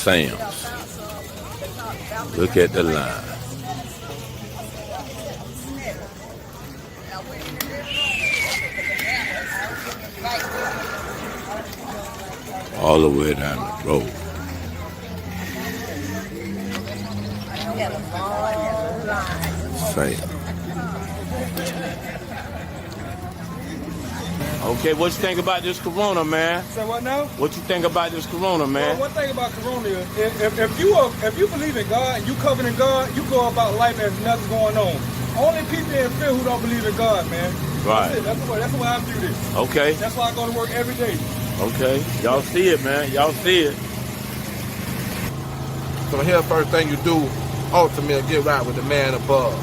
Sam's. Look at the line. All the way down the road. Same. Okay, what you think about this Corona, man? Say what now? What you think about this Corona, man? Well, one thing about Corona is, if you believe in God, you covered in God, you go about life as nothing going on. Only people in fear who don't believe in God, man. Right. That's the way I view this. Okay. That's why I go to work every day. Okay. Y'all see it, man. Y'all see it. So here's the first thing you do, ultimately get right with the man above.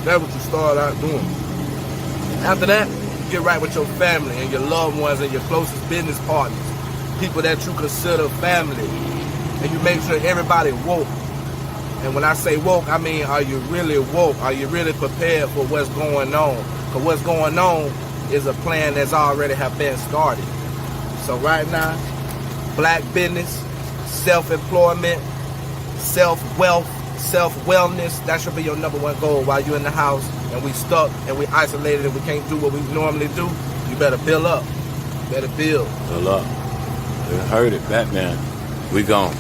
That's what you start out doing. After that, get right with your family and your loved ones and your closest business partners, people that you consider family, and you make sure everybody woke. And when I say woke, I mean, are you really woke? Are you really prepared for what's going on? Because what's going on is a plan that's already have been started. So right now, black business, self-employment, self-wealth, self-wellness, that should be your number one goal while you're in the house and we stuck and we isolated and we can't do what we normally do. You better build up. You better build. Build up. You heard it, Batman. We gone.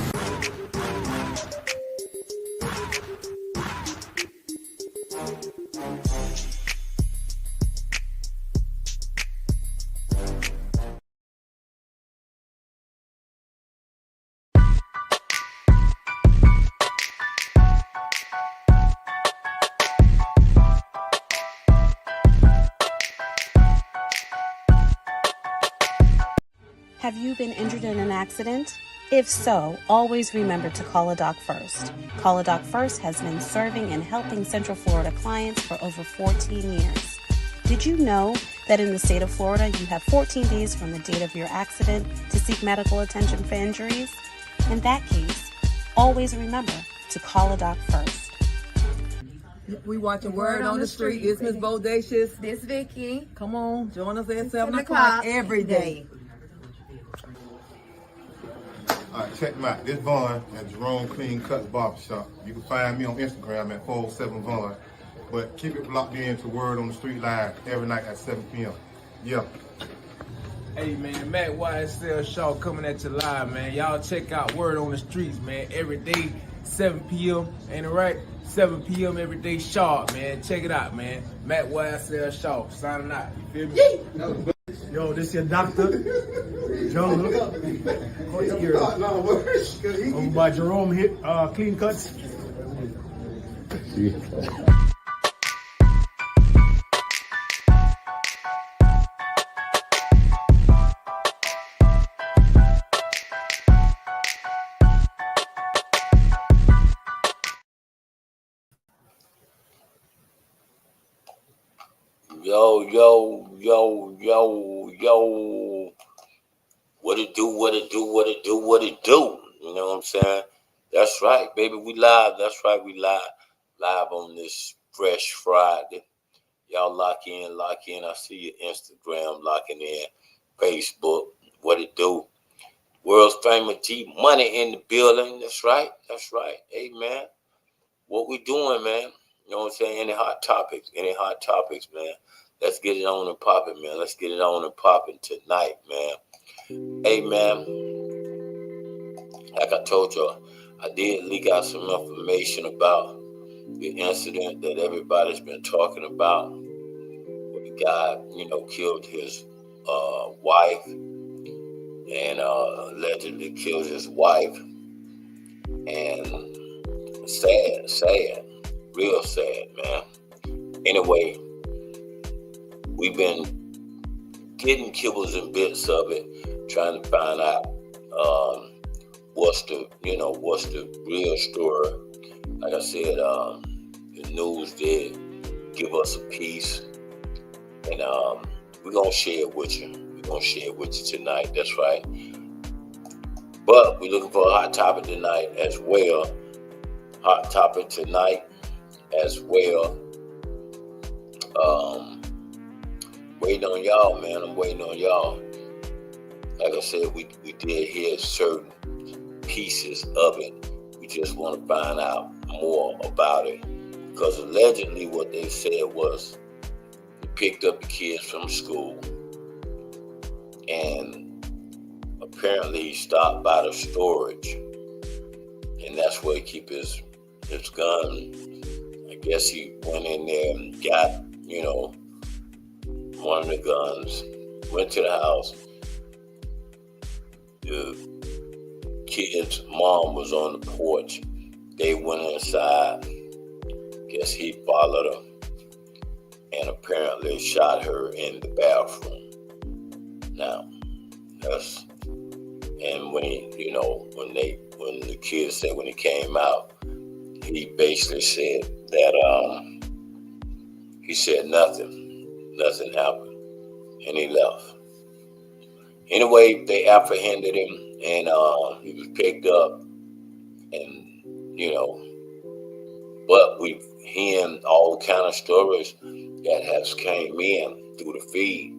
Have you been injured in an accident? If so, always remember to call a doc first. Call a doc first has been serving and helping Central Florida clients for over 14 years. Did you know that in the state of Florida, you have 14 days from the date of your accident to seek medical attention for injuries? In that case, always remember to call a doc first. We watching Word on the Street. It's Miss Bodacious. This Vicky. Come on, join us at 7 o'clock every day. All right, check me out. This Vaughn at Jerome Clean Cuts Barbershop. You can find me on Instagram at 407 Vaughn. But keep it locked in to Word on the Street live every night at 7 p.m. Yeah. Hey man, Matt YSL Shaw coming at you live, man. Y'all check out Word on the Streets, man. Every day, 7 p.m. Ain't it right? 7 p.m. every day sharp, man. Check it out, man. Matt YSL Shaw signing out. You feel me? Yo, this your doctor, Joe. Over by Jerome hit Clean Cuts. Yo. What it do? You know what I'm saying? That's right, baby. We live. That's right, we live. Live on this fresh Friday. Y'all lock in. I see your Instagram locking in. Facebook. What it do? World's famous G Money in the building. That's right. Hey, man. What we doing, man? You know what I'm saying? Any hot topics, man. Let's get it on and popping, man. Let's get it on and popping tonight, man. Hey, man. Like I told y'all, I did leak out some information about the incident that everybody's been talking about. Where the guy, killed his wife and allegedly killed his wife. And sad. Real sad, man. Anyway, we've been getting kibbles and bits of it, trying to find out what's the real story. Like I said, the news did give us a piece, and we're gonna share it with you. Tonight. That's right. But we're looking for a hot topic tonight as well. Waiting on y'all, man. I'm waiting on y'all. Like I said, we did hear certain pieces of it. We just want to find out more about it. Because allegedly what they said was he picked up the kids from school and apparently he stopped by the storage, and that's where he keep his gun. I guess he went in there and got, one of the guns, went to the house. The kid's mom was on the porch. They went inside. Guess he followed her and apparently shot her in the bathroom. Now, and when when the kid said when he came out, he basically said that he said nothing happened, and he left. Anyway, they apprehended him, and he was picked up, and but we've hearing all kind of stories that has came in through the feed.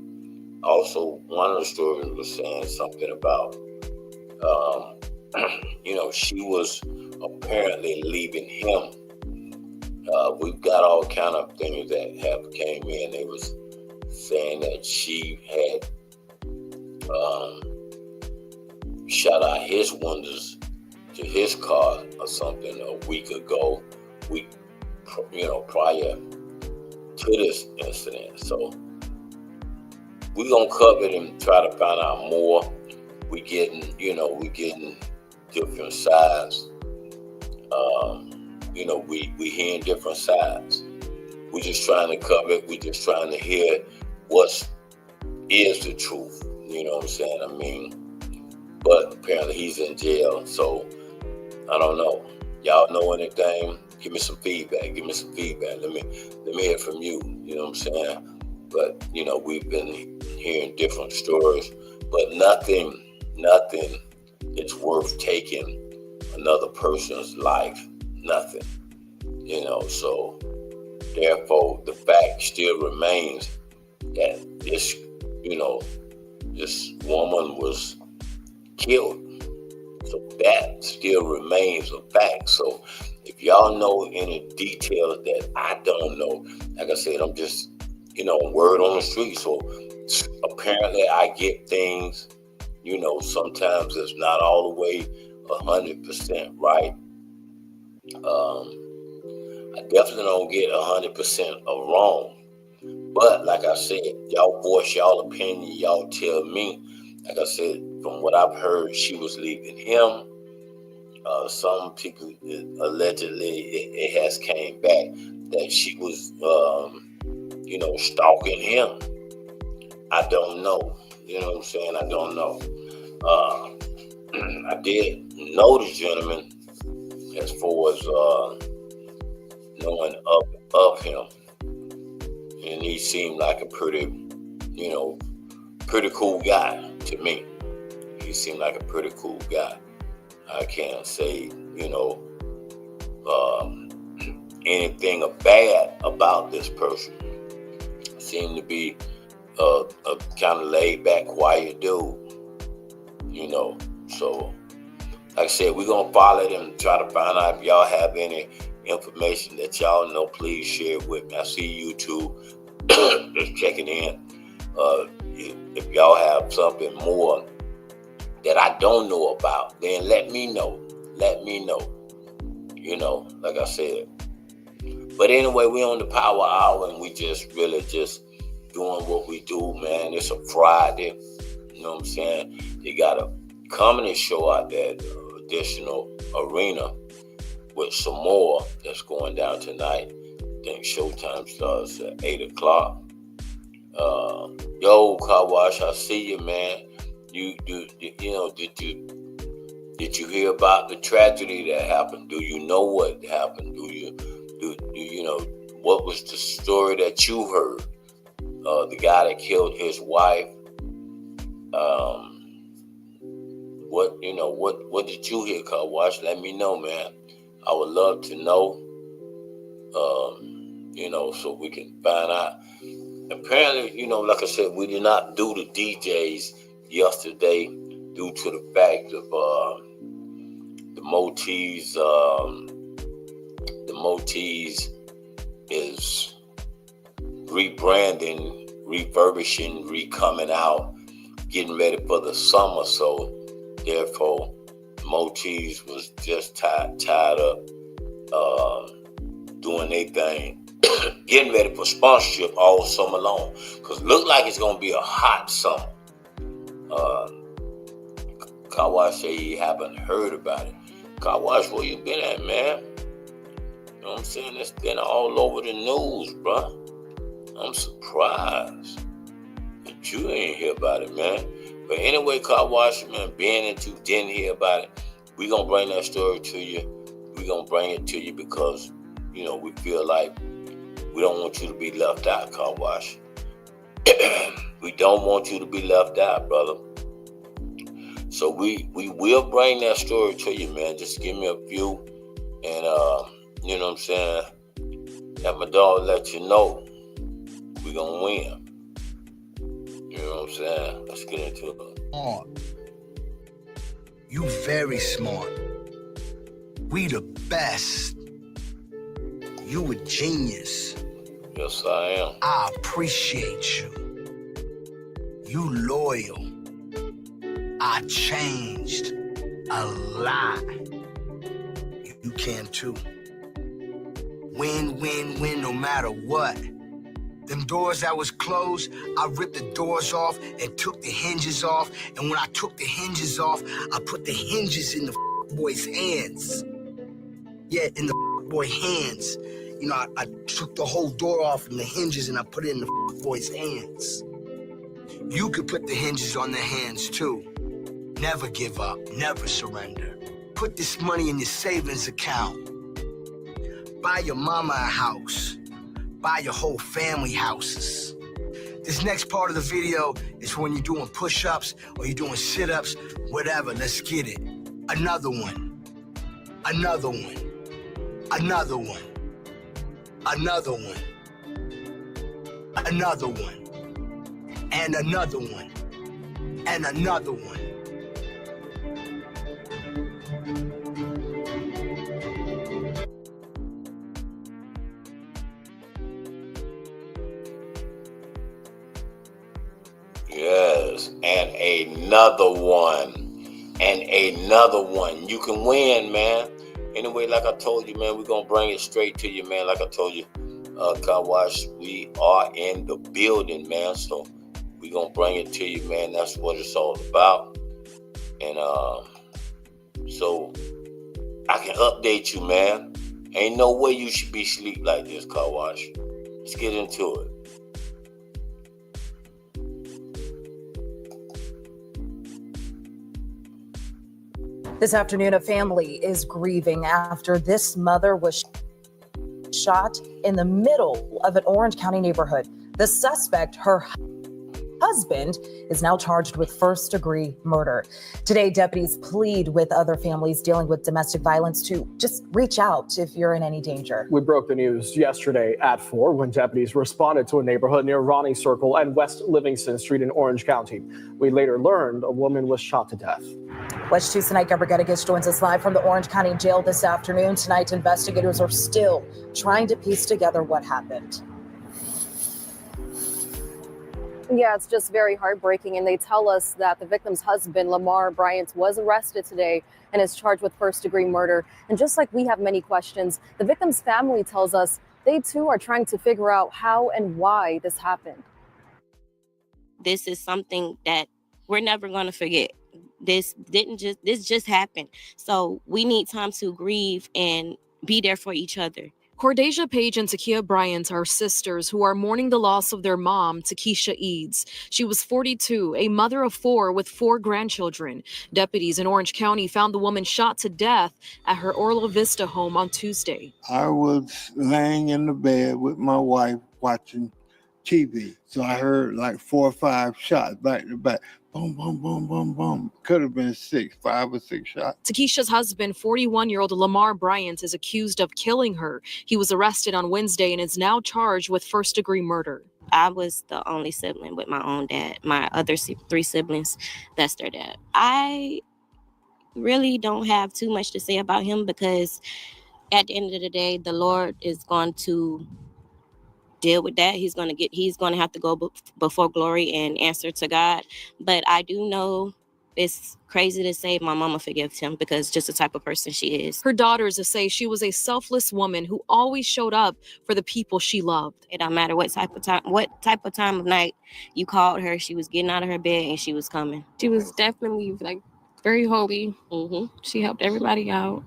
Also, one of the stories was saying something about, she was apparently leaving him. We've got all kind of things that have came in. They was saying that she had shot out his windows to his car or something a week ago, prior to this incident. So we're gonna cover it and try to find out more. We getting different sides. We hearing different sides. We just trying to cover it. We just trying to hear what is the truth. You know what I'm saying? I mean, but apparently he's in jail, so I don't know. Y'all know anything? Give me some feedback. Let me hear from you. You know what I'm saying? But we've been hearing different stories, but nothing is worth taking another person's life. Nothing. So therefore the fact still remains that this woman was killed. So that still remains a fact. So if y'all know any details that I don't know, like I said, I'm just, word on the street. So apparently I get things, sometimes it's not all the way 100% right. I definitely don't get 100% of wrong. But like I said, y'all voice y'all opinion, y'all tell me. Like I said, from what I've heard, she was leaving him. Some people allegedly it has came back that she was, stalking him. I don't know. You know what I'm saying? I don't know. I did know the gentleman as far as knowing of him, and he seemed like a pretty cool guy to me. He seemed like a pretty cool guy. I can't say, anything bad about this person. Seemed to be a kind of laid back, quiet dude, So, like I said, we're going to follow them and try to find out if y'all have any information that y'all know, please share it with me. I see YouTube just checking in. If y'all have something more that I don't know about, then let me know. Like I said. But anyway, we on the Power Hour, and we just really just doing what we do, man. It's a Friday. You know what I'm saying? They got a comedy show out there, Additional Arena, with some more that's going down tonight. I think showtime starts at 8 o'clock. Yo, Car Wash, I see you, man. Did you hear about the tragedy that happened? Do you know what happened? Do you know what was the story that you heard? The guy that killed his wife. What did you hear, Car Wash? Let me know, man. I would love to know. So we can find out. Apparently, like I said, we did not do the DJs yesterday due to the fact of Moteez is rebranding, refurbishing, re-coming out, getting ready for the summer. So therefore, Moteez was just tied up, doing their thing, getting ready for sponsorship all summer long. Because it look like it's going to be a hot summer. Car Wash say he haven't heard about it. Car Wash, where you been at, man? You know what I'm saying? It's been all over the news, bro. I'm surprised that you ain't hear about it, man. But anyway, Car Wash, man, being that you didn't hear about it, we going to bring that story to you. We going to bring it to you because, you know, we feel like we don't want you to be left out, Car Wash. We don't want you to be left out, brother. So we will bring that story to you, man. Just give me a few and, you know what I'm saying, have my dog let you know we gonna win. You know what I'm saying? Let's get into it. Smart. You very smart. We the best. You a genius. Yes, I am. I appreciate you. You loyal. I changed a lot. You can too. Win, win, win, no matter what. Them doors that was closed, I ripped the doors off and took the hinges off. And when I took the hinges off, I put the hinges in the boy's hands. Yeah, in the boy hands. You know, I took the whole door off from the hinges and I put it in the boy's hands. You could put the hinges on their hands too. Never give up, never surrender. Put this money in your savings account. Buy your mama a house. Buy your whole family houses. This next part of the video is when you're doing push-ups or you're doing sit-ups, whatever, let's get it. Another one. Another one. Another one. Another one. Another one. And another one. And another one. Yes, and another one. And another one. You can win, man. Anyway, like I told you, man, we're going to bring it straight to you, man. Like I told you, Car Wash, we are in the building, man. So we're going to bring it to you, man. That's what it's all about. And so I can update you, man. Ain't no way you should be asleep like this, Car Wash. Let's get into it. This afternoon, a family is grieving after this mother was shot in the middle of an Orange County neighborhood. The suspect, her husband, is now charged with first-degree murder. Today, deputies plead with other families dealing with domestic violence to just reach out if you're in any danger. We broke the news yesterday at 4 when deputies responded to a neighborhood near Ronnie Circle and West Livingston Street in Orange County. We later learned a woman was shot to death. Watch Tuesday Night. Gabrielle Geddes joins us live from the Orange County Jail this afternoon. Tonight, investigators are still trying to piece together what happened. Yeah, it's just very heartbreaking. And they tell us that the victim's husband, Lamar Bryant, was arrested today and is charged with first-degree murder. And just like we have many questions, the victim's family tells us they too are trying to figure out how and why this happened. This is something that we're never going to forget. This just happened. So we need time to grieve and be there for each other. Cordasia Page and Takia Bryant are sisters who are mourning the loss of their mom, Takesha Eads. She was 42, a mother of 4 with 4 grandchildren. Deputies in Orange County found the woman shot to death at her Orla Vista home on Tuesday. I was laying in the bed with my wife watching TV. So I heard like 4 or 5 shots back to back. Boom, boom, boom, boom, boom. Could have been 5 or 6 shots. Takesha's husband, 41-year-old Lamar Bryant, is accused of killing her. He was arrested on Wednesday and is now charged with first-degree murder. I was the only sibling with my own dad. My other 3 siblings, that's their dad. I really don't have too much to say about him, because at the end of the day, the Lord is going to deal with that. He's going to have to go before glory and answer to God. But I do know it's crazy to say my mama forgives him, because just the type of person she is. Her daughters say she was a selfless woman who always showed up for the people she loved. It don't matter what type of time of night you called her, she was getting out of her bed and she was coming. She was definitely like very holy. She helped everybody out.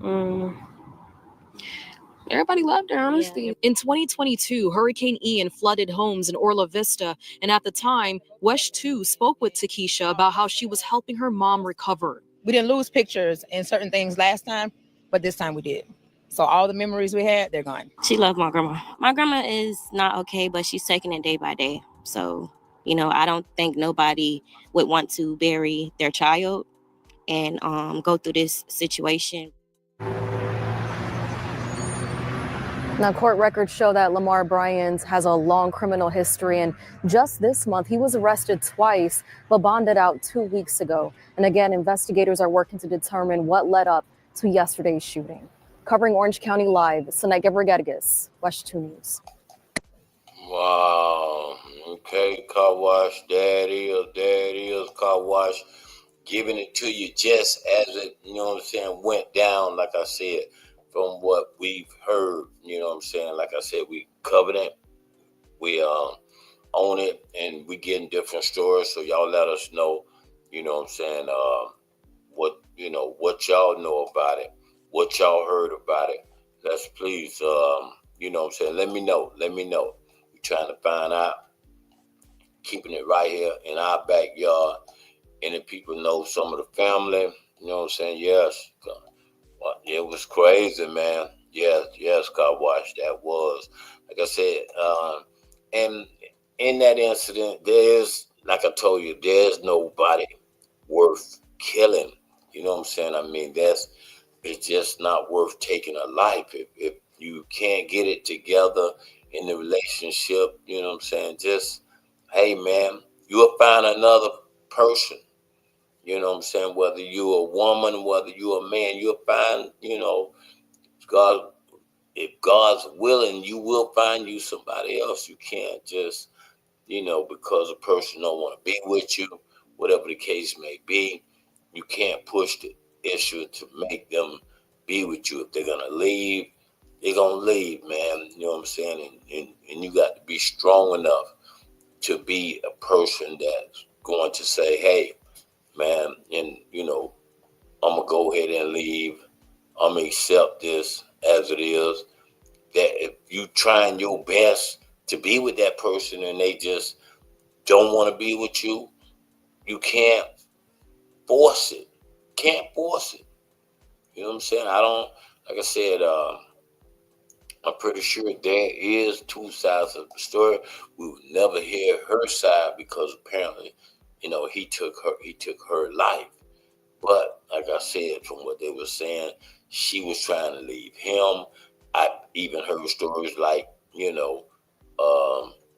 Everybody loved her, honestly. Yeah. In 2022, Hurricane Ian flooded homes in Orla Vista, and at the time, Wesh 2 spoke with Takesha about how she was helping her mom recover. We didn't lose pictures and certain things last time, but this time we did. So all the memories we had, they're gone. She loved my grandma. My grandma is not okay, but she's taking it day by day. So, I don't think nobody would want to bury their child and go through this situation. Now, court records show that Lamar Bryant has a long criminal history, and just this month, he was arrested twice, but bonded out 2 weeks ago. And again, investigators are working to determine what led up to yesterday's shooting. Covering Orange County Live, Saneka Rodriguez, WESH 2 News. Wow. Okay, car wash. There it is, car wash. Giving it to you just as it, went down, like I said. From what we've heard, like I said, we covered it, we own it, and we getting different stories. So y'all let us know, what y'all know about it, what y'all heard about it. Let's please, let me know. We're trying to find out, keeping it right here in our backyard. And if people know some of the family, yes. Well, it was crazy, man. Yes, car wash, that was. Like I said, and in that incident, like I told you, there's nobody worth killing. You know what I'm saying? I mean, it's just not worth taking a life. If you can't get it together in the relationship, you know what I'm saying? Just, hey, man, you'll find another person. You know what I'm saying? Whether you're a woman, whether you're a man, you'll find, God, if God's willing, you will find you somebody else. You can't just, because a person don't want to be with you, whatever the case may be, you can't push the issue to make them be with you. If they're going to leave, they're going to leave, man. You know what I'm saying? And you got to be strong enough to be a person that's going to say, hey, man, and I'm gonna go ahead and leave. I'm gonna accept this as it is. That if you trying your best to be with that person and they just don't want to be with you, you can't force it. You know what I'm saying? Like I said, I'm pretty sure there is two sides of the story. We will never hear her side because apparently, he took her life. But like I said, from what they were saying, she was trying to leave him. I even heard stories like,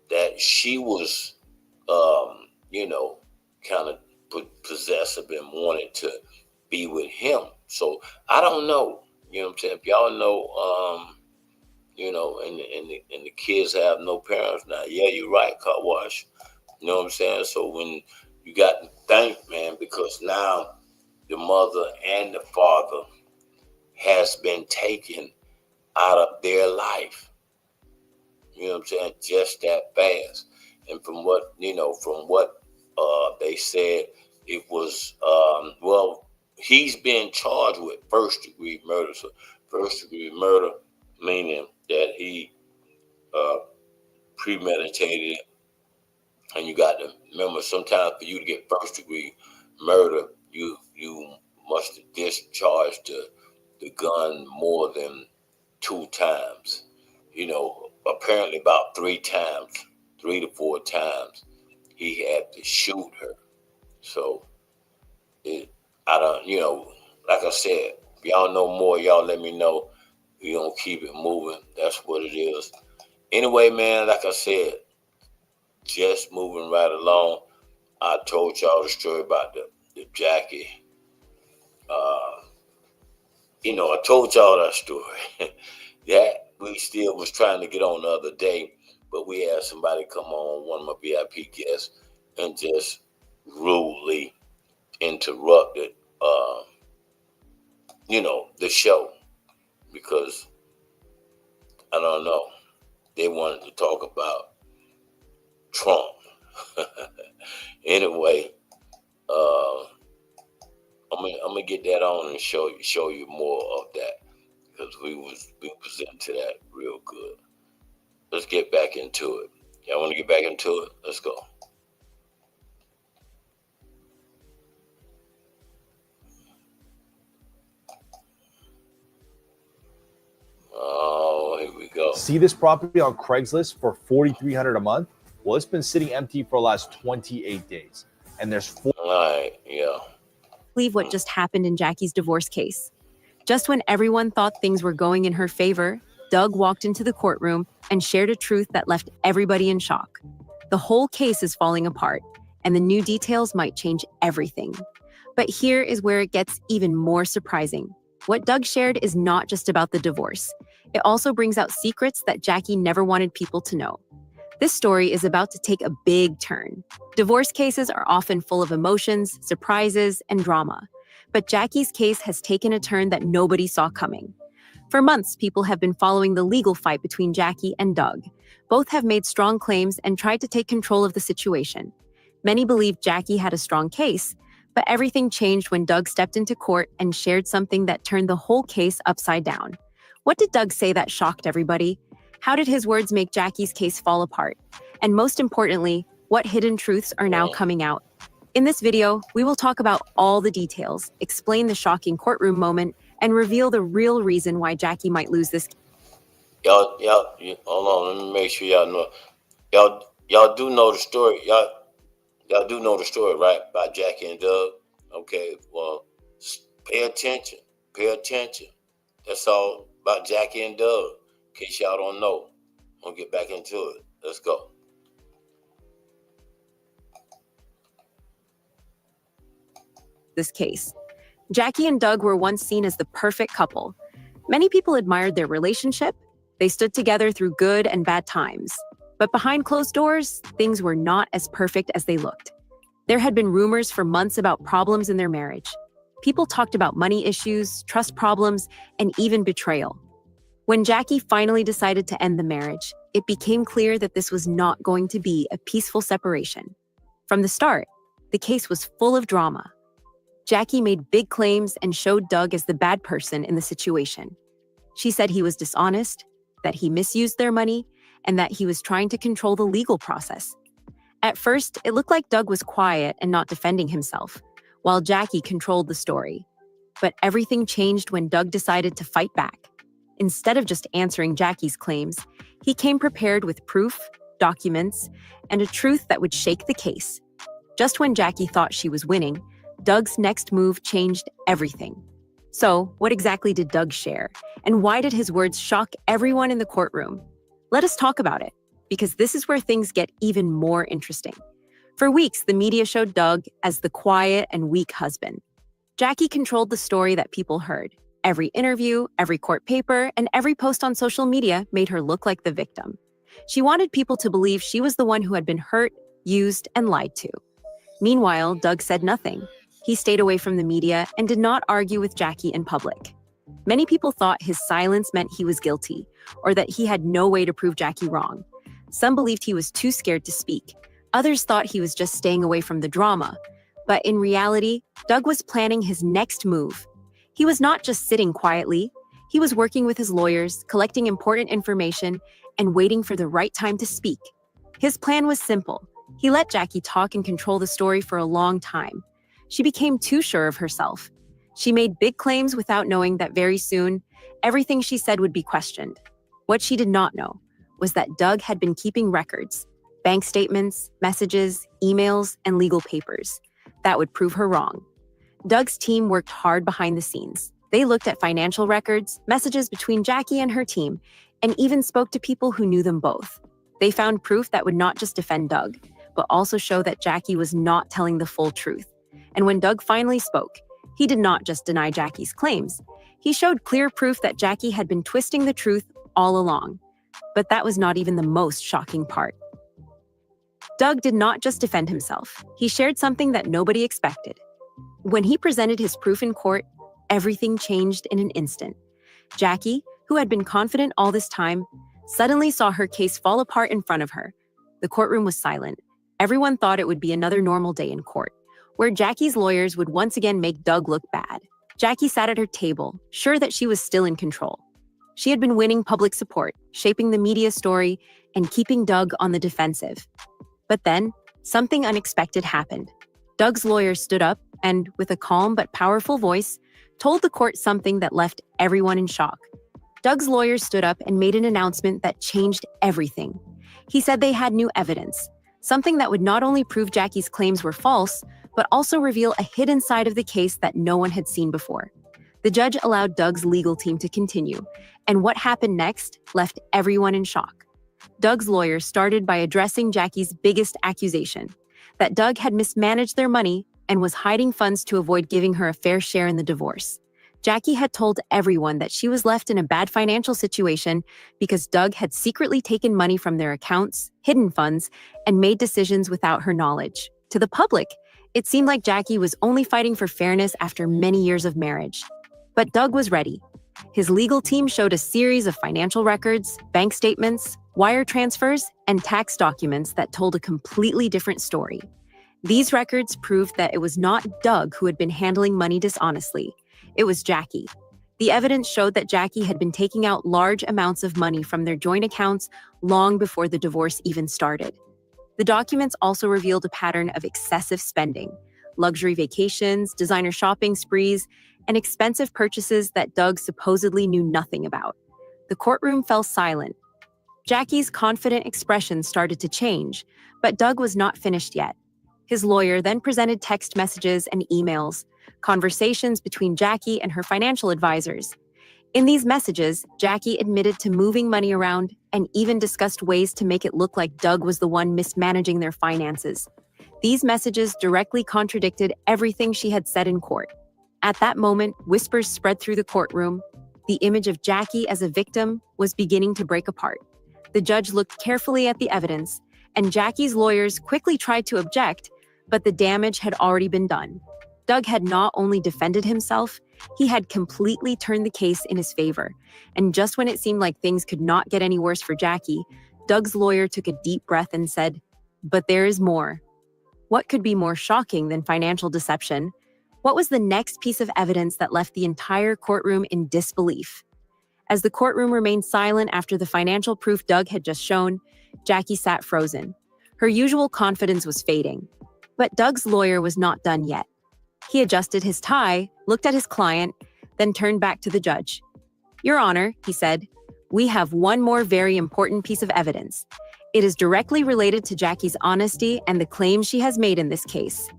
that she was, kind of possessive and wanted to be with him. So I don't know. You know what I'm saying? If y'all know, and the kids have no parents now. Yeah, you're right, car wash. You know what I'm saying? So when you got to think, man, because now the mother and the father has been taken out of their life. You know what I'm saying? Just that fast. And from what they said, it was, he's been charged with first-degree murder. So first-degree murder, meaning that he premeditated it. And you got to remember, sometimes for you to get first-degree murder, you must have discharged the gun more than 2 times. Apparently about 3 times, 3 to 4 times, he had to shoot her. So, like I said, if y'all know more, y'all let me know. We're going to keep it moving. That's what it is. Anyway, man, like I said, just moving right along. I told y'all the story about the Jackie I told y'all that story. That we still was trying to get on the other day, but we had somebody come on, one of my VIP guests, and just rudely interrupted, the show, because I don't know, they wanted to talk about Trump. Anyway, I'm gonna get that on and show you more of that, because we was into that real good. Let's get back into it. Y'all want to get back into it? Let's go. Oh, here we go. See this property on Craigslist for $4,300 a month? Well, it's been sitting empty for the last 28 days, and there's 4. All right, yeah. Believe what just happened in Jackie's divorce case. Just when everyone thought things were going in her favor, Doug walked into the courtroom and shared a truth that left everybody in shock. The whole case is falling apart, and the new details might change everything. But here is where it gets even more surprising. What Doug shared is not just about the divorce. It also brings out secrets that Jackie never wanted people to know. This story is about to take a big turn. Divorce cases are often full of emotions, surprises, and drama. But Jackie's case has taken a turn that nobody saw coming. For months, people have been following the legal fight between Jackie and Doug. Both have made strong claims and tried to take control of the situation. Many believe Jackie had a strong case, but everything changed when Doug stepped into court and shared something that turned the whole case upside down. What did Doug say that shocked everybody? How did his words make Jackie's case fall apart? And most importantly, what hidden truths are now coming out? In this video, we will talk about all the details, explain the shocking courtroom moment, and reveal the real reason why Jackie might lose this case. Y'all, hold on, let me make sure y'all know. Y'all do know the story. Y'all do know the story, right? About Jackie and Doug. Okay, well, pay attention. Pay attention. That's all about Jackie and Doug. In case y'all don't know. I'm gonna get back into it. Let's go. This case. Jackie and Doug were once seen as the perfect couple. Many people admired their relationship. They stood together through good and bad times. But behind closed doors, things were not as perfect as they looked. There had been rumors for months about problems in their marriage. People talked about money issues, trust problems, and even betrayal. When Jackie finally decided to end the marriage, it became clear that this was not going to be a peaceful separation. From the start, the case was full of drama. Jackie made big claims and showed Doug as the bad person in the situation. She said he was dishonest, that he misused their money, and that he was trying to control the legal process. At first, it looked like Doug was quiet and not defending himself, while Jackie controlled the story. But everything changed when Doug decided to fight back. Instead of just answering Jackie's claims, he came prepared with proof, documents, and a truth that would shake the case. Just when Jackie thought she was winning, Doug's next move changed everything. So, what exactly did Doug share? And why did his words shock everyone in the courtroom? Let us talk about it, because this is where things get even more interesting. For weeks, the media showed Doug as the quiet and weak husband. Jackie controlled the story that people heard. Every interview, every court paper, and every post on social media made her look like the victim. She wanted people to believe she was the one who had been hurt, used, and lied to. Meanwhile, Doug said nothing. He stayed away from the media and did not argue with Jackie in public. Many people thought his silence meant he was guilty, or that he had no way to prove Jackie wrong. Some believed he was too scared to speak. Others thought he was just staying away from the drama. But in reality, Doug was planning his next move. He was not just sitting quietly. He was working with his lawyers, collecting important information, and waiting for the right time to speak. His plan was simple. He let Jackie talk and control the story for a long time. She became too sure of herself. She made big claims without knowing that very soon, everything she said would be questioned. What she did not know was that Doug had been keeping records, bank statements, messages, emails, and legal papers that would prove her wrong. Doug's team worked hard behind the scenes. They looked at financial records, messages between Jackie and her team, and even spoke to people who knew them both. They found proof that would not just defend Doug, but also show that Jackie was not telling the full truth. And when Doug finally spoke, He did not just deny Jackie's claims. He showed clear proof that Jackie had been twisting the truth all along. But that was not even the most shocking part. Doug did not just defend himself. He shared something that nobody expected. When he presented his proof in court, everything changed in an instant. Jackie, who had been confident all this time, suddenly saw her case fall apart in front of her. The courtroom was silent. Everyone thought it would be another normal day in court, where Jackie's lawyers would once again make Doug look bad. Jackie sat at her table, sure that she was still in control. She had been winning public support, shaping the media story, and keeping Doug on the defensive. But then, something unexpected happened. Doug's lawyer stood up and, with a calm but powerful voice, told the court something that left everyone in shock. Doug's lawyer stood up and made an announcement that changed everything. He said they had new evidence, something that would not only prove Jackie's claims were false, but also reveal a hidden side of the case that no one had seen before. The judge allowed Doug's legal team to continue, and what happened next left everyone in shock. Doug's lawyer started by addressing Jackie's biggest accusation, that Doug had mismanaged their money and was hiding funds to avoid giving her a fair share in the divorce. Jackie had told everyone that she was left in a bad financial situation because Doug had secretly taken money from their accounts, hidden funds, and made decisions without her knowledge. To the public, it seemed like Jackie was only fighting for fairness after many years of marriage. But Doug was ready. His legal team showed a series of financial records, bank statements, wire transfers, and tax documents that told a completely different story. These records proved that it was not Doug who had been handling money dishonestly. It was Jackie. The evidence showed that Jackie had been taking out large amounts of money from their joint accounts long before the divorce even started. The documents also revealed a pattern of excessive spending, luxury vacations, designer shopping sprees, and expensive purchases that Doug supposedly knew nothing about. The courtroom fell silent. Jackie's confident expression started to change, but Doug was not finished yet. His lawyer then presented text messages and emails, conversations between Jackie and her financial advisors. In these messages, Jackie admitted to moving money around and even discussed ways to make it look like Doug was the one mismanaging their finances. These messages directly contradicted everything she had said in court. At that moment, whispers spread through the courtroom. The image of Jackie as a victim was beginning to break apart. The judge looked carefully at the evidence, and Jackie's lawyers quickly tried to object, but the damage had already been done. Doug had not only defended himself, he had completely turned the case in his favor. And just when it seemed like things could not get any worse for Jackie, Doug's lawyer took a deep breath and said, "But there is more." What could be more shocking than financial deception? What was the next piece of evidence that left the entire courtroom in disbelief? As the courtroom remained silent after the financial proof Doug had just shown, Jackie sat frozen. Her usual confidence was fading. But Doug's lawyer was not done yet. He adjusted his tie, looked at his client, then turned back to the judge. "Your Honor," he said, "we have one more very important piece of evidence. It is directly related to Jackie's honesty and the claims she has made in this case."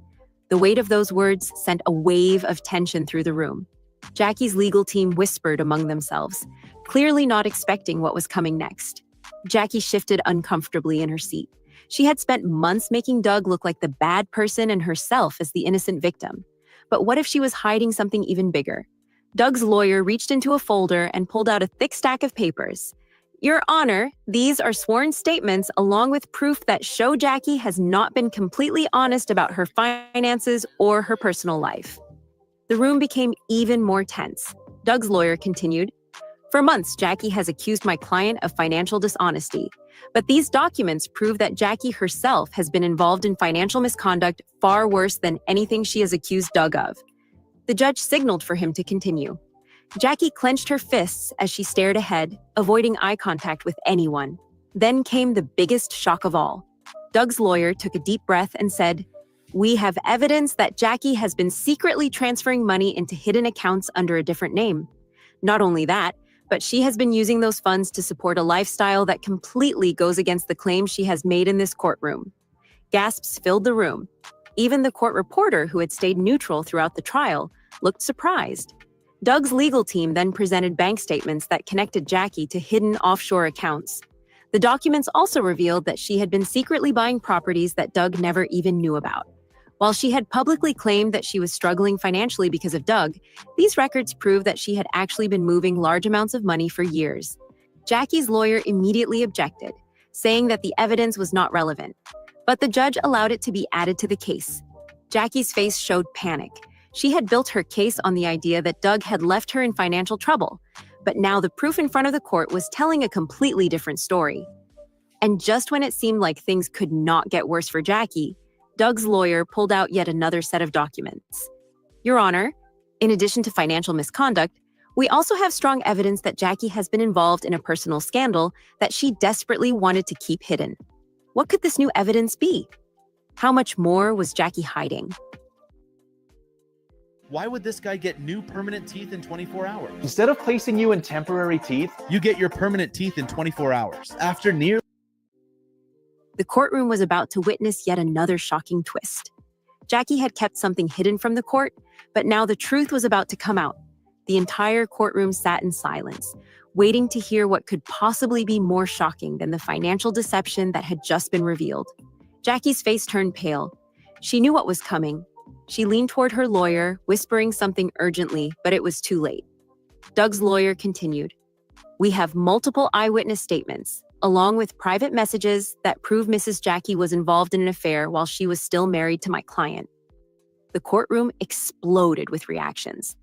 The weight of those words sent a wave of tension through the room. Jackie's legal team whispered among themselves, clearly not expecting what was coming next. Jackie shifted uncomfortably in her seat. She had spent months making Doug look like the bad person and herself as the innocent victim. But what if she was hiding something even bigger? Doug's lawyer reached into a folder and pulled out a thick stack of papers. "Your Honor, these are sworn statements along with proof that show Jackie has not been completely honest about her finances or her personal life." The room became even more tense. Doug's lawyer continued, "For months, Jackie has accused my client of financial dishonesty. But these documents prove that Jackie herself has been involved in financial misconduct far worse than anything she has accused Doug of." The judge signaled for him to continue. Jackie clenched her fists as she stared ahead, avoiding eye contact with anyone. Then came the biggest shock of all. Doug's lawyer took a deep breath and said, "We have evidence that Jackie has been secretly transferring money into hidden accounts under a different name. Not only that, but she has been using those funds to support a lifestyle that completely goes against the claims she has made in this courtroom." Gasps filled the room. Even the court reporter, who had stayed neutral throughout the trial, looked surprised. Doug's legal team then presented bank statements that connected Jackie to hidden offshore accounts. The documents also revealed that she had been secretly buying properties that Doug never even knew about. While she had publicly claimed that she was struggling financially because of Doug, these records prove that she had actually been moving large amounts of money for years. Jackie's lawyer immediately objected, saying that the evidence was not relevant. But the judge allowed it to be added to the case. Jackie's face showed panic. She had built her case on the idea that Doug had left her in financial trouble, but now the proof in front of the court was telling a completely different story. And just when it seemed like things could not get worse for Jackie, Doug's lawyer pulled out yet another set of documents. Your Honor, in addition to financial misconduct, we also have strong evidence that Jackie has been involved in a personal scandal that she desperately wanted to keep hidden. What could this new evidence be? How much more was Jackie hiding? Why would this guy get new permanent teeth in 24 hours? Instead of placing you in temporary teeth, You get your permanent teeth in 24 hours. After nearly The courtroom was about to witness yet another shocking twist. Jackie had kept something hidden from the court, but now the truth was about to come out. The entire courtroom sat in silence, waiting to hear what could possibly be more shocking than the financial deception that had just been revealed. Jackie's face turned pale. She knew what was coming. She leaned toward her lawyer, whispering something urgently, but it was too late. Doug's lawyer continued. We have multiple eyewitness statements, along with private messages that prove Mrs. Jackie was involved in an affair while she was still married to my client. The courtroom exploded with reactions.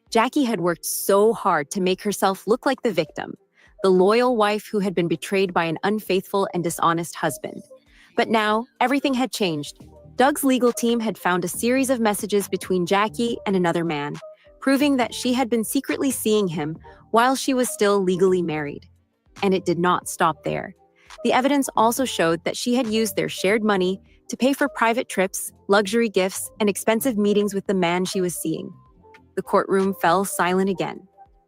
Jackie had worked so hard to make herself look like the victim, the loyal wife who had been betrayed by an unfaithful and dishonest husband. But now, everything had changed. Doug's legal team had found a series of messages between Jackie and another man, proving that she had been secretly seeing him while she was still legally married. And it did not stop there. The evidence also showed that she had used their shared money to pay for private trips, luxury gifts, and expensive meetings with the man she was seeing. The courtroom fell silent again.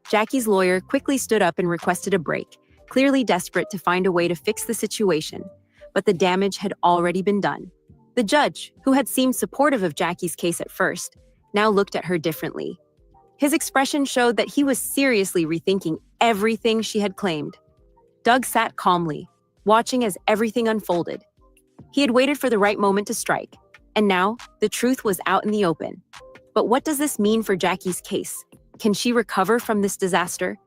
Jackie's lawyer quickly stood up and requested a break, clearly desperate to find a way to fix the situation. But the damage had already been done. The judge, who had seemed supportive of Jackie's case at first, now looked at her differently. His expression showed that he was seriously rethinking everything she had claimed. Doug sat calmly, watching as everything unfolded. He had waited for the right moment to strike, and now the truth was out in the open. But what does this mean for Jackie's case? Can she recover from this disaster?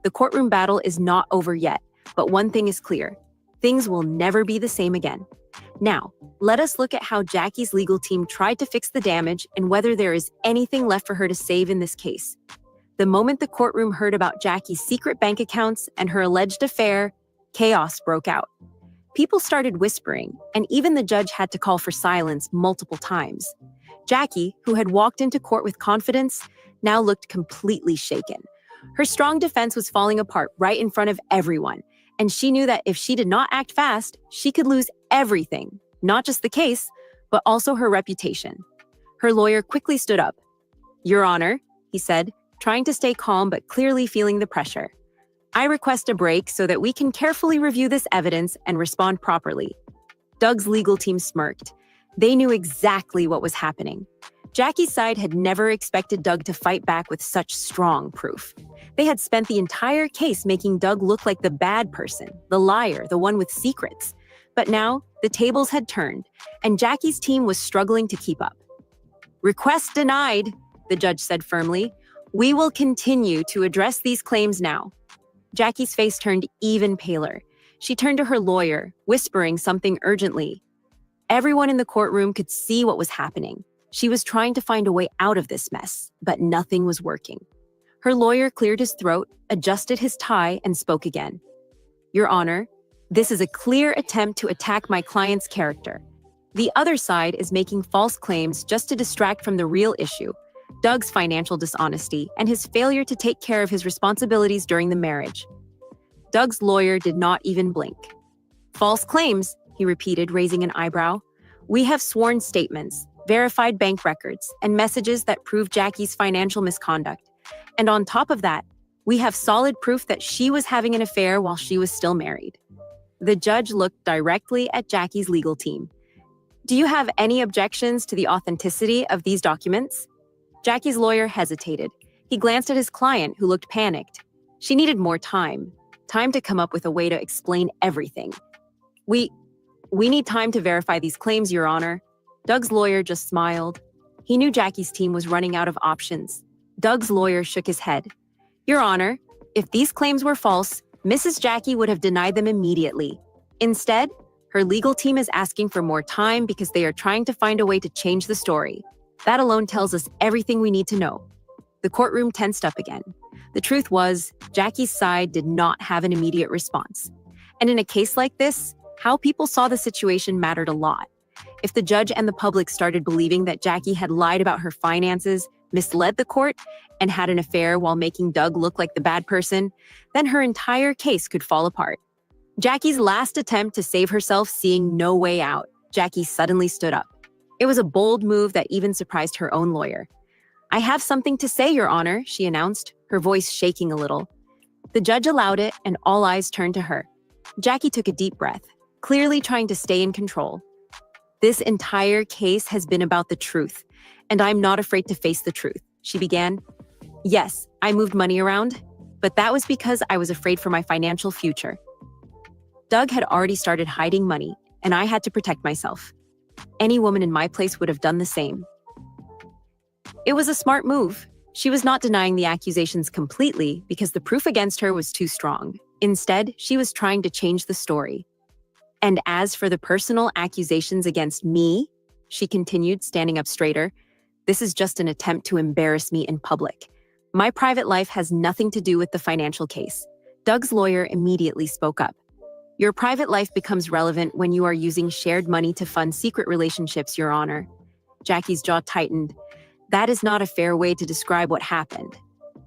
The courtroom battle is not over yet, but one thing is clear. Things will never be the same again. Now, let us look at how Jackie's legal team tried to fix the damage and whether there is anything left for her to save in this case. The moment the courtroom heard about Jackie's secret bank accounts and her alleged affair, chaos broke out. People started whispering, and even the judge had to call for silence multiple times. Jackie, who had walked into court with confidence, now looked completely shaken. Her strong defense was falling apart right in front of everyone, and she knew that if she did not act fast, she could lose everything, not just the case, but also her reputation. Her lawyer quickly stood up. Your Honor, he said, trying to stay calm but clearly feeling the pressure. I request a break so that we can carefully review this evidence and respond properly. Doug's legal team smirked. They knew exactly what was happening. Jackie's side had never expected Doug to fight back with such strong proof. They had spent the entire case making Doug look like the bad person, the liar, the one with secrets. But now, the tables had turned, and Jackie's team was struggling to keep up. Request denied, the judge said firmly. We will continue to address these claims now. Jackie's face turned even paler. She turned to her lawyer, whispering something urgently. Everyone in the courtroom could see what was happening. She was trying to find a way out of this mess, but nothing was working. Her lawyer cleared his throat, adjusted his tie, and spoke again. Your Honor, this is a clear attempt to attack my client's character. The other side is making false claims just to distract from the real issue, Doug's financial dishonesty and his failure to take care of his responsibilities during the marriage. Doug's lawyer did not even blink. False claims, he repeated, raising an eyebrow. We have sworn statements, verified bank records, and messages that prove Jackie's financial misconduct. And on top of that, we have solid proof that she was having an affair while she was still married. The judge looked directly at Jackie's legal team. Do you have any objections to the authenticity of these documents? Jackie's lawyer hesitated. He glanced at his client, who looked panicked. She needed more time to come up with a way to explain everything. We need time to verify these claims, Your Honor. Doug's lawyer just smiled. He knew Jackie's team was running out of options. Doug's lawyer shook his head. Your Honor, if these claims were false, Mrs. Jackie would have denied them immediately. Instead, her legal team is asking for more time because they are trying to find a way to change the story. That alone tells us everything we need to know. The courtroom tensed up again. The truth was, Jackie's side did not have an immediate response. And in a case like this, how people saw the situation mattered a lot. If the judge and the public started believing that Jackie had lied about her finances, misled the court, and had an affair while making Doug look like the bad person, then her entire case could fall apart. Jackie's last attempt to save herself seeing no way out, Jackie suddenly stood up. It was a bold move that even surprised her own lawyer. I have something to say, Your Honor, she announced, her voice shaking a little. The judge allowed it, and all eyes turned to her. Jackie took a deep breath, clearly trying to stay in control. This entire case has been about the truth, and I'm not afraid to face the truth, she began. Yes, I moved money around, but that was because I was afraid for my financial future. Doug had already started hiding money, and I had to protect myself. Any woman in my place would have done the same. It was a smart move. She was not denying the accusations completely because the proof against her was too strong. Instead, she was trying to change the story. And as for the personal accusations against me, she continued, standing up straighter, this is just an attempt to embarrass me in public. My private life has nothing to do with the financial case. Doug's lawyer immediately spoke up. Your private life becomes relevant when you are using shared money to fund secret relationships, Your Honor. Jackie's jaw tightened. That is not a fair way to describe what happened.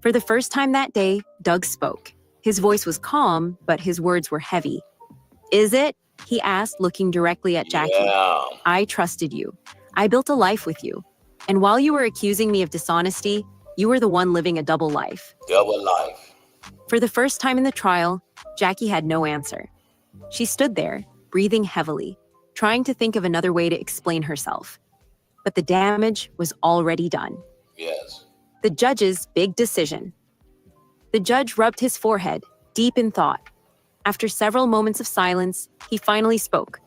For the first time that day, Doug spoke. His voice was calm, but his words were heavy. Is it? He asked, looking directly at Jackie. Yeah. I trusted you. I built a life with you. And while you were accusing me of dishonesty, you were the one living a double life. Double life. For the first time in the trial, Jackie had no answer. She stood there, breathing heavily, trying to think of another way to explain herself. But the damage was already done. Yes. The judge's big decision. The judge rubbed his forehead, deep in thought. After several moments of silence, he finally spoke.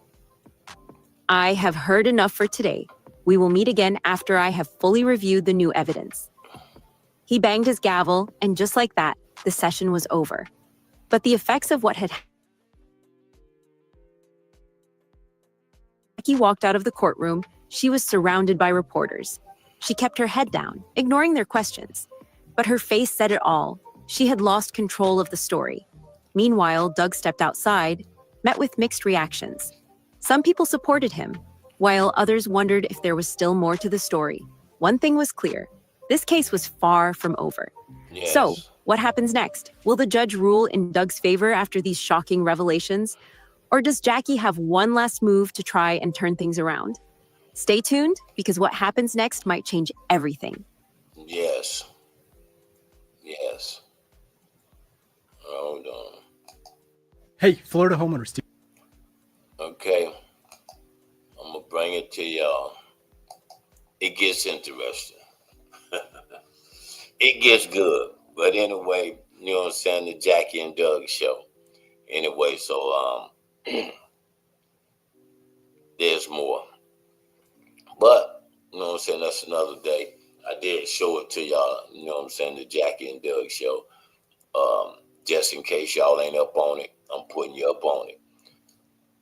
I have heard enough for today. We will meet again after I have fully reviewed the new evidence. He banged his gavel, and just like that, the session was over. But the effects of what had happened. Jackie walked out of the courtroom. She was surrounded by reporters. She kept her head down, ignoring their questions. But her face said it all. She had lost control of the story. Meanwhile, Doug stepped outside, met with mixed reactions. Some people supported him, while others wondered if there was still more to the story. One thing was clear. This case was far from over. Yes. So, what happens next? Will the judge rule in Doug's favor after these shocking revelations? Or does Jackie have one last move to try and turn things around? Stay tuned, because what happens next might change everything. Yes. Yes. Hold on. Hey, Florida homeowners. Okay. I'm going to bring it to y'all. It gets interesting. It gets good. But anyway, you know what I'm saying, the Jackie and Doug show. Anyway, so there's more. But, you know what I'm saying, that's another day. I did show it to y'all, you know what I'm saying, the Jackie and Doug show. Just in case y'all ain't up on it, I'm putting you up on it.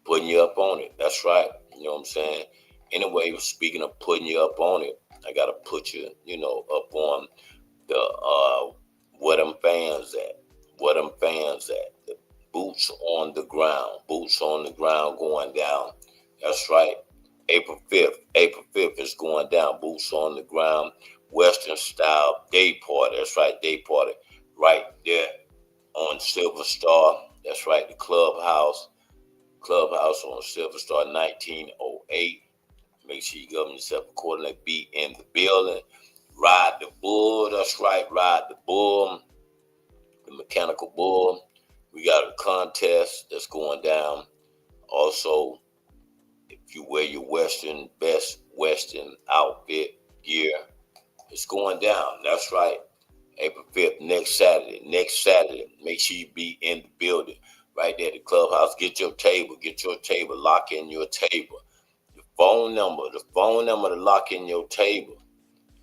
Putting you up on it. That's right. You know what I'm saying? Anyway, speaking of putting you up on it, I got to put you, you know, up on the, where them fans at. Where them fans at. The boots on the ground. Boots on the ground going down. That's right. April 5th. April 5th is going down. Boots on the ground. Western style day party. That's right. Day party. Right there on Silver Star. That's right. The clubhouse. Clubhouse on Silver Star 1908. Make sure you govern yourself accordingly. Be in the building. Ride the bull. That's right. Ride the bull. The mechanical bull. We got a contest that's going down. Also, if you wear your best Western outfit gear, it's going down. That's right. April 5th, next Saturday. Make sure you be in the building. Right there at the clubhouse. Get your table. Lock in your table. The phone number to lock in your table.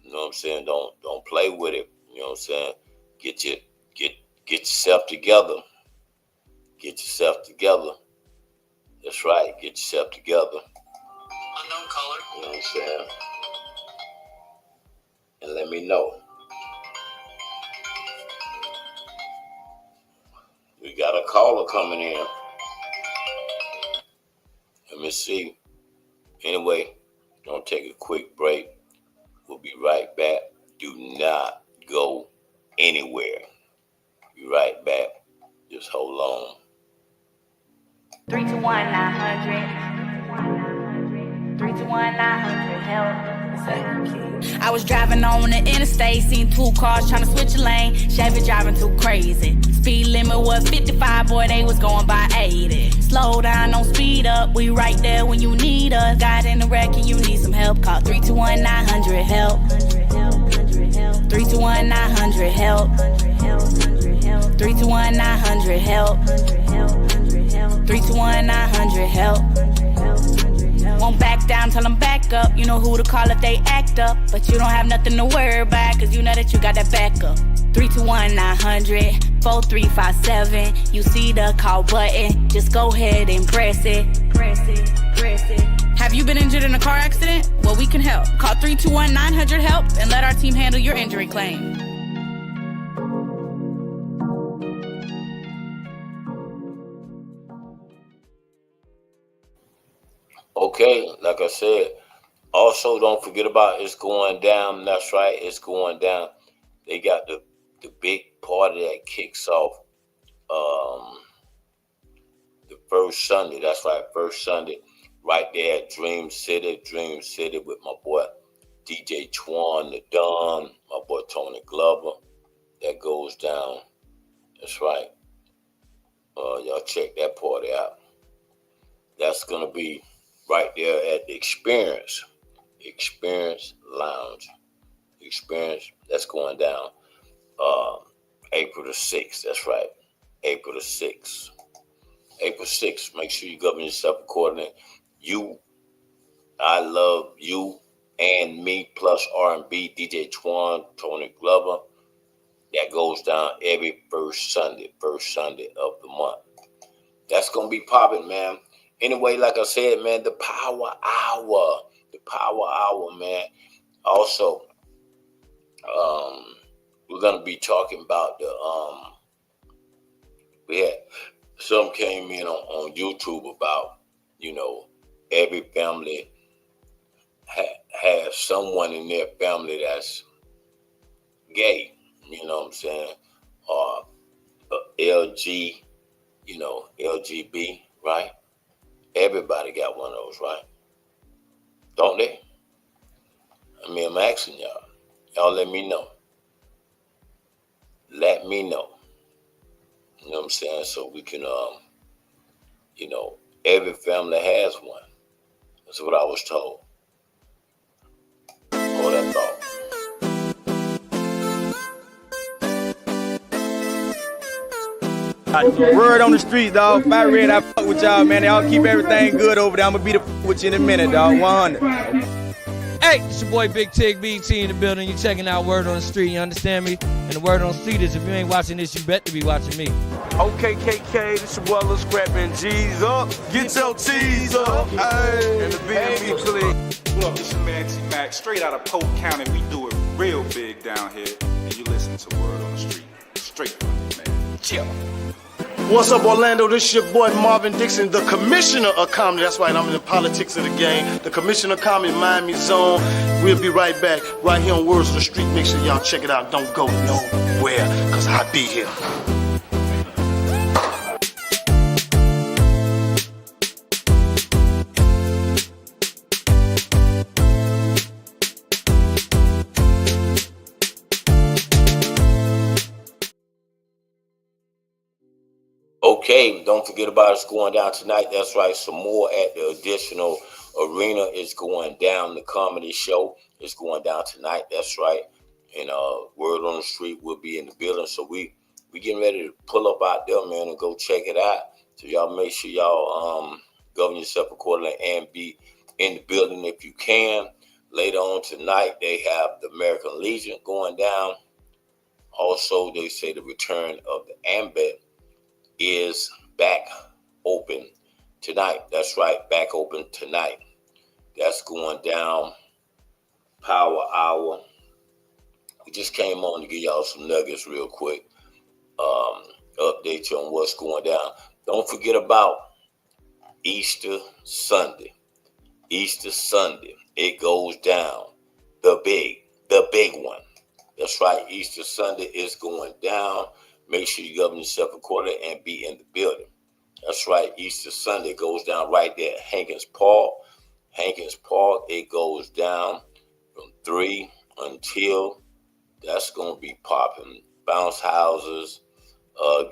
You know what I'm saying? Don't play with it. You know what I'm saying? Get yourself together. Get yourself together. That's right. Get yourself together. Unknown caller. You know what I'm saying? And let me know. We got a caller coming in. Let me see. Anyway, gonna take a quick break. We'll be right back. Do not go anywhere. Be right back. Just hold on. 321-900. 321-900. Help. I was driving on the interstate, seen two cars trying to switch a lane. Chevy driving too crazy. Speed limit was 55, boy, they was going by 80. Slow down, don't speed up. We right there when you need us. Got in the wreck and you need some help. Call 321-900 help. 321-900 help. 321-900 help. 321-900 help. Won't back down till I'm back up. You know who to call if they act up. But you don't have nothing to worry about, cause you know that you got that backup. 321-900 4357. You see the call button, just go ahead and press it. Press it, press it. Have you been injured in a car accident? Well, we can help. Call 321-900 help and let our team handle your injury claim. Okay, like I said, also don't forget about It's Going Down. That's right, It's Going Down. They got the big party that kicks off the first Sunday. That's right, first Sunday, right there at Dream City with my boy DJ Twan, the Don, my boy Tony Glover. That goes down. That's right. Y'all check that party out. That's gonna be right there at the Experience Lounge. Experience, that's going down April the 6th. That's right, April the 6th. April 6th, make sure you govern yourself accordingly. I Love You and Me plus R&B, DJ Twan, Tony Glover. That goes down every first Sunday of the month. That's going to be popping, man. Anyway, like I said, man, the Power Hour, man. Also, we're going to be talking about some came in on YouTube about, every family has someone in their family that's gay, you know what I'm saying? Or LGB, right? Everybody got one of those, right? Don't they? I mean, I'm asking y'all. Y'all let me know. Let me know. You know what I'm saying? So we can, every family has one. That's what I was told. Hold that thought. Word on the street, dog. If I read, I fuck with y'all, man. Y'all keep everything good over there. I'm gonna be with you in a minute, dog. 100. Hey, it's your boy Big Tig BT in the building. You checking out Word on the Street, you understand me? And the word on the street is if you ain't watching this, you better be watching me. Okay, KK, this your boy Lil Scrappin' G's up. Get your T's up. Hey, and the BME clique. Look, it's your man T-Mac, straight out of Polk County. We do it real big down here. And you listen to Word on the Street. Straight from the man. Chill. What's up, Orlando? This your boy Marvin Dixon, the commissioner of comedy. That's right, I'm in the politics of the game. The commissioner of comedy, Miami Zone. We'll be right back, right here on Words of the Street. Make sure y'all check it out. Don't go nowhere, because I'll be here. Okay, don't forget about It's Going Down tonight. That's right, some more at the Additional Arena is going down. The comedy show is going down tonight. That's right. And Word on the Street will be in the building. So we getting ready to pull up out there, man, and go check it out. So y'all make sure y'all govern yourself accordingly and be in the building if you can. Later on tonight, they have the American Legion going down. Also, they say the return of the AMBET is back open tonight. That's right, back open tonight. That's going down. Power Hour. We just came on to give y'all some nuggets real quick. Update you on what's going down. Don't forget about Easter Sunday. Easter Sunday. It goes down. The big one. That's right. Easter Sunday is going down. Make sure you govern yourself accordingly and be in the building. That's right. Easter Sunday goes down right there at Hankins Park. Hankins Park, it goes down from 3 until that's going to be popping. Bounce houses,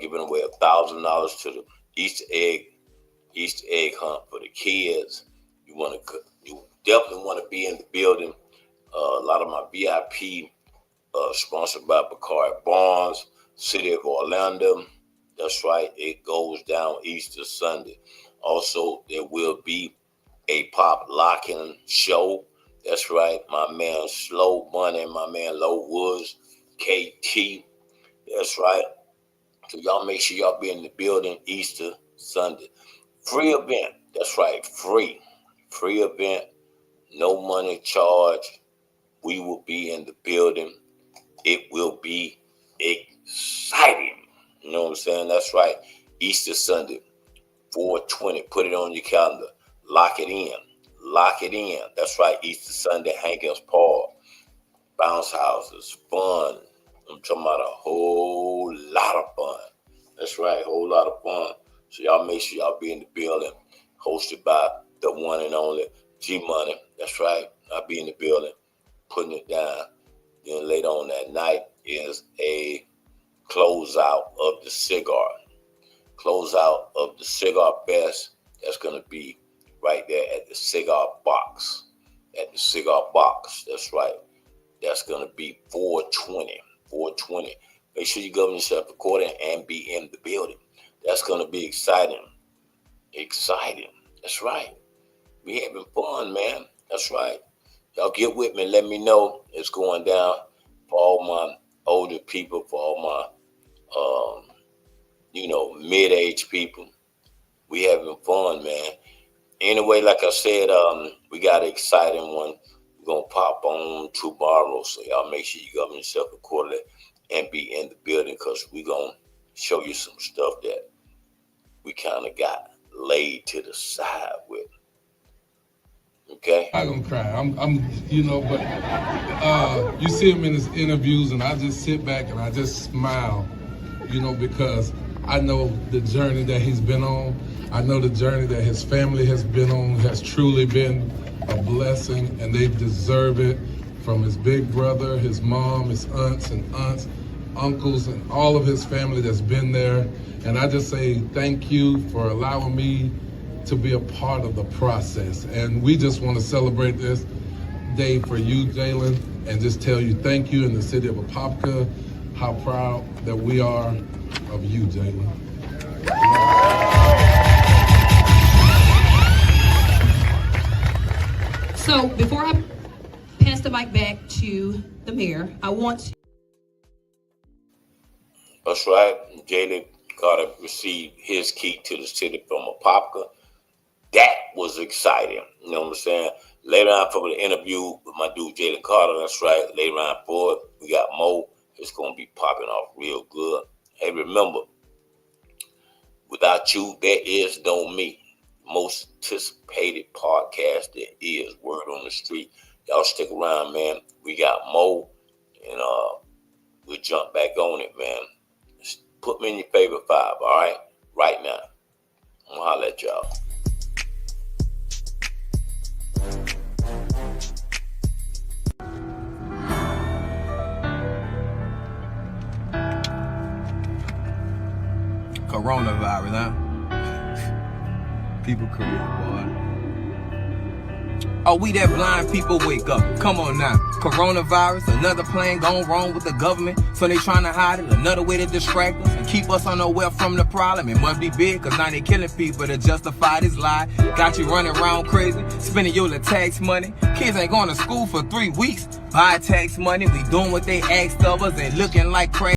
giving away $1,000 to the Easter egg hunt for the kids. You definitely want to be in the building. A lot of my VIP sponsored by Bakari Barnes, City of Orlando. That's right. It goes down Easter Sunday. Also, there will be a pop locking show. That's right. My man Slow Bunny and my man Low Woods, KT. That's right. So y'all make sure y'all be in the building Easter Sunday. Free event. That's right. Free event. No money charged. We will be in the building. It will be exciting. You know what I'm saying? That's right. Easter Sunday, 4/20. Put it on your calendar. Lock it in. Lock it in. That's right. Easter Sunday, Hankins Park. Bounce houses. Fun. I'm talking about a whole lot of fun. That's right. A whole lot of fun. So y'all make sure y'all be in the building. Hosted by the one and only G Money. That's right. I'll be in the building. Putting it down. Then later on that night is a closeout of the cigar. Closeout of the Cigar Fest. That's going to be right there at the Cigar Box. At the Cigar Box. That's right. That's going to be 4/20. 4/20. Make sure you govern yourself accordingly and be in the building. That's going to be exciting. Exciting. That's right. We having fun, man. That's right. Y'all get with me. Let me know it's going down for all my older people, for all my, mid-age people. We having fun, man. Anyway, like I said, we got an exciting one. We're going to pop on tomorrow. So y'all make sure you govern yourself accordingly and be in the building because we're going to show you some stuff that we kind of got laid to the side with. Okay? I don't cry. I'm you see him in his interviews and I just sit back and I just smile, because I know the journey that he's been on. I know the journey that his family has been on has truly been a blessing and they deserve it from his big brother, his mom, his aunts, uncles, and all of his family that's been there. And I just say thank you for allowing me to be a part of the process. And we just want to celebrate this day for you, Jalen, and just tell you thank you in the city of Apopka, how proud that we are of you, Jalen. So before I pass the mic back to the mayor, I want to. That's right. Jalen Carter received his key to the city from Apopka. That was exciting. You know what I'm saying? Later on for the interview with my dude Jalen Carter, that's right. Later on for it, we got Mo. It's going to be popping off real good. Hey, remember, without you, there is no me. Most anticipated podcast there is, Word on the Street. Y'all stick around, man. We got Mo, and we'll jump back on it, man. Just put me in your favorite 5, all right? Right now. I'm going to holler at y'all. Coronavirus, huh? People career, boy. Oh, we that blind people wake up. Come on now. Coronavirus, another plan gone wrong with the government. So they trying to hide it, another way to distract us and keep us unaware from the problem. It must be big, cause now they killing people to justify this lie. Got you running around crazy, spending your little tax money. Kids ain't going to school for 3 weeks. Buy tax money, we doing what they asked of us and looking like crazy.